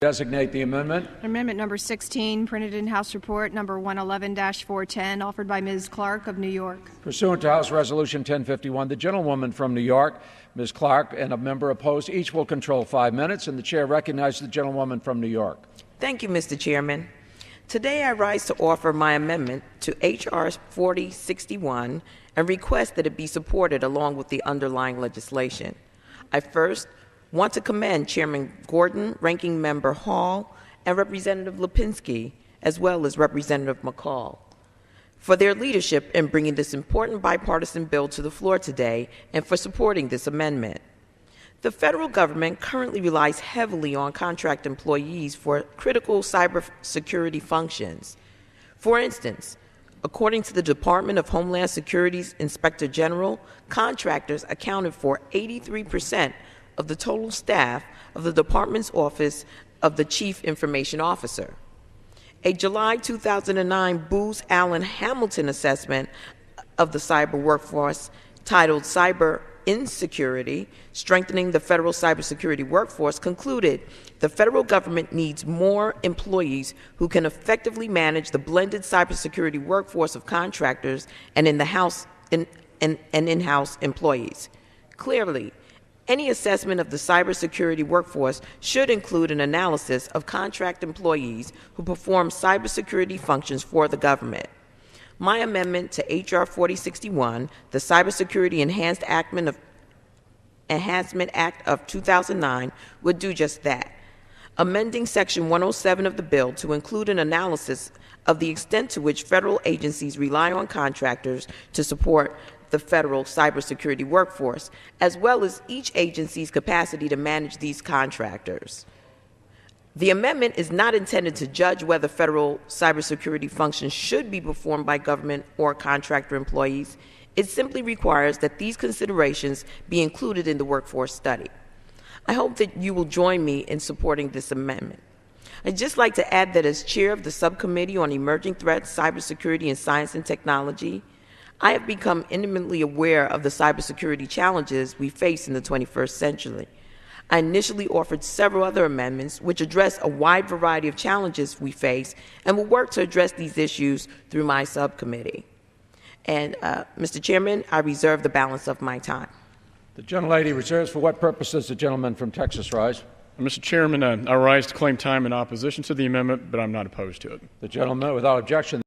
Designate the amendment. Amendment number 16, printed in House Report number 111-410, offered by Ms. Clark of New York. Pursuant to House Resolution 1051, the gentlewoman from New York, Ms. Clark, and a member opposed, each will control 5 minutes, and the chair recognizes the gentlewoman from New York. Thank you, Mr. Chairman. Today I rise to offer my amendment to H.R. 4061 and request that it be supported along with the underlying legislation. I first want to commend Chairman Gordon, Ranking Member Hall, and Representative Lipinski, as well as Representative McCall, for their leadership in bringing this important bipartisan bill to the floor today and for supporting this amendment. The federal government currently relies heavily on contract employees for critical cybersecurity functions. For instance, according to the Department of Homeland Security's Inspector General, contractors accounted for 83% of the total staff of the department's Office of the Chief Information Officer. A July 2009 Booz Allen Hamilton assessment of the cyber workforce titled Cyber Insecurity, Strengthening the Federal Cybersecurity Workforce concluded the federal government needs more employees who can effectively manage the blended cybersecurity workforce of contractors and in-house employees. Clearly, any assessment of the cybersecurity workforce should include an analysis of contract employees who perform cybersecurity functions for the government. My amendment to H.R. 4061, the Cybersecurity Enhancement Act of 2009, would do just that, amending Section 107 of the bill to include an analysis of the extent to which federal agencies rely on contractors to support the federal cybersecurity workforce, as well as each agency's capacity to manage these contractors. The amendment is not intended to judge whether federal cybersecurity functions should be performed by government or contractor employees. It simply requires that these considerations be included in the workforce study. I hope that you will join me in supporting this amendment. I'd just like to add that as chair of the Subcommittee on Emerging Threats, Cybersecurity, and Science and Technology, I have become intimately aware of the cybersecurity challenges we face in the 21st century. I initially offered several other amendments which address a wide variety of challenges we face and will work to address these issues through my subcommittee. And, Mr. Chairman, I reserve the balance of my time. The gentlelady reserves. For what purpose does the gentleman from Texas rise? Mr. Chairman, I rise to claim time in opposition to the amendment, but I'm not opposed to it. The gentleman, without objection.